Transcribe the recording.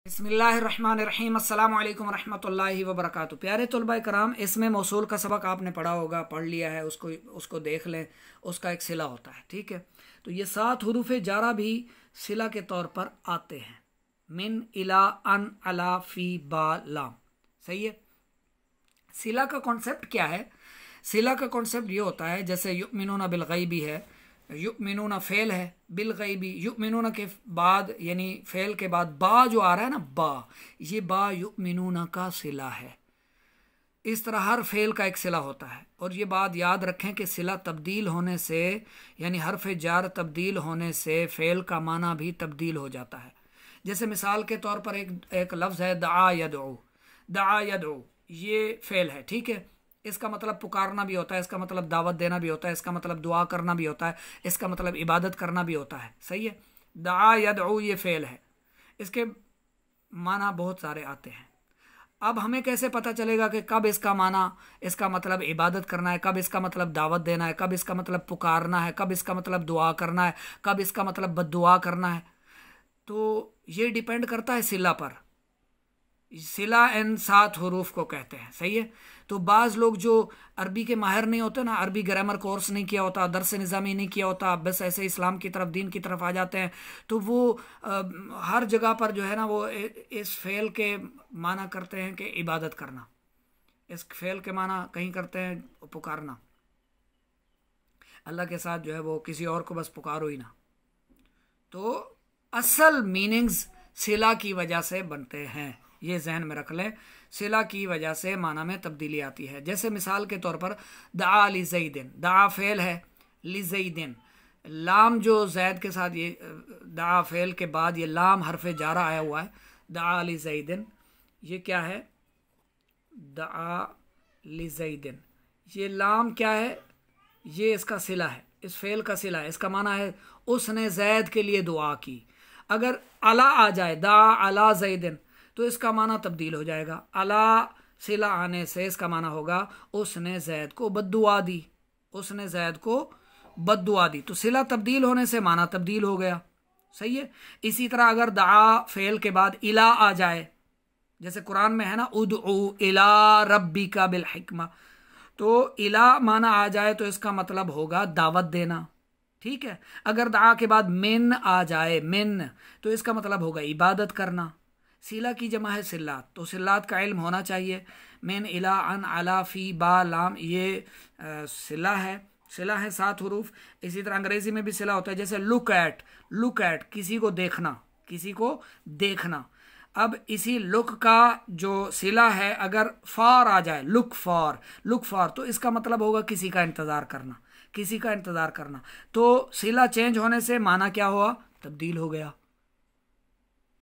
बिस्मिल्लाहिर्रहमानिर्रहीम अस्सलामु अलैकुम रहमतुल्लाहि व बरकातुहू। प्यारे तलबा कराम, इसमें मौसूल का सबक आपने पढ़ा होगा, पढ़ लिया है, उसको देख लें। उसका एक सिला होता है, ठीक है। तो ये 7 हुरूफ जारा भी सिला के तौर पर आते हैं। मिन, इला, अन, अला, फी, बा, लाम। सही है। सिला का कॉन्सेप्ट क्या है? सिला का कॉन्सेप्ट ये होता है, जैसे युमिनूना बिल गैबी है, युमिनूना फेल है, बिल गैबी युमिनूना के बाद यानी फेल के बाद बा जो आ रहा है ना, बा, ये बा युमिनूना का सिला है। इस तरह हर फेल का एक सिला होता है। और ये बात याद रखें कि सिला तब्दील होने से यानी हरफ जार तब्दील होने से फेल का माना भी तब्दील हो जाता है। जैसे मिसाल के तौर पर एक लफ्ज़ है दआ यदऊ। दआ यदऊ ये फेल है, ठीक है। इसका मतलब पुकारना भी होता है, इसका मतलब दावत देना भी होता है, इसका मतलब दुआ करना भी होता है, इसका मतलब इबादत करना भी होता है। सही है। दआ यदऊ ये फेल है, इसके माना बहुत सारे आते हैं। अब हमें कैसे पता चलेगा कि कब इसका माना, इसका मतलब इबादत करना है, कब इसका मतलब दावत देना है, कब इसका मतलब पुकारना है, कब इसका मतलब दुआ करना है, कब इसका मतलब बद्दुआ करना है? तो ये डिपेंड करता है सिला पर। सिला इन 7 हुरूफ को कहते हैं। सही है। तो बाज़ लोग जो अरबी के माहिर नहीं होते ना, अरबी ग्रामर कोर्स नहीं किया होता, दर्स निज़ामी नहीं किया होता, बस ऐसे इस्लाम की तरफ, दीन की तरफ आ जाते हैं, तो वो हर जगह पर जो है ना वो इस फेल के माना करते हैं कि इबादत करना, इस फेल के माना कहीं करते हैं पुकारना, अल्लाह के साथ जो है वो किसी और को बस पुकारो ही ना। तो असल मीनिंग्स सिला की वजह से बनते हैं, ये जहन में रख लें। सिला की वजह से माना में तब्दीली आती है। जैसे मिसाल के तौर पर दआ लिज़ैदिन, दआ फेल है, लिज़ैदिन लाम जो जैद के साथ, ये दआ फेल के बाद ये लाम हरफ जारा आया हुआ है। दआ लिज़ैदिन ये क्या है? दआ लिज़ैदिन ये लाम क्या है? ये इसका सिला है, इस फेल का सिला है। इसका माना है उसने जैद के लिए दुआ की। अगर अला आ जाए, दा अला जैदिन, तो इसका माना तब्दील हो जाएगा। अला सिला आने से इसका माना होगा उसने जैद को बद्दुआ दी, उसने जैद को बद्दुआ दी। तो सिला तब्दील होने से माना तब्दील हो गया। सही है। इसी तरह अगर दआ फेल के बाद इला आ जाए, जैसे कुरान में है ना उदउ इला रब्बिका बिल हिकमा, तो इला माना आ जाए तो इसका मतलब होगा दावत देना, ठीक है। अगर दआ के बाद मिन आ जाए, मिन, तो इसका मतलब होगा इबादत करना। सिला की जमा है सिल्लात, तो सिल्लात का इल्म होना चाहिए। मिन, इला, अन, अला, फी, बा, लाम ये सिला है। सिला है 7 हुरूफ। इसी तरह अंग्रेजी में भी सिला होता है, जैसे लुक एट, लुक एट किसी को देखना, किसी को देखना। अब इसी लुक का जो सिला है अगर फॉर आ जाए, लुक फॉर, लुक फॉर, तो इसका मतलब होगा किसी का इंतज़ार करना, किसी का इंतज़ार करना। तो सिला चेंज होने से माना क्या हुआ? तब्दील हो गया।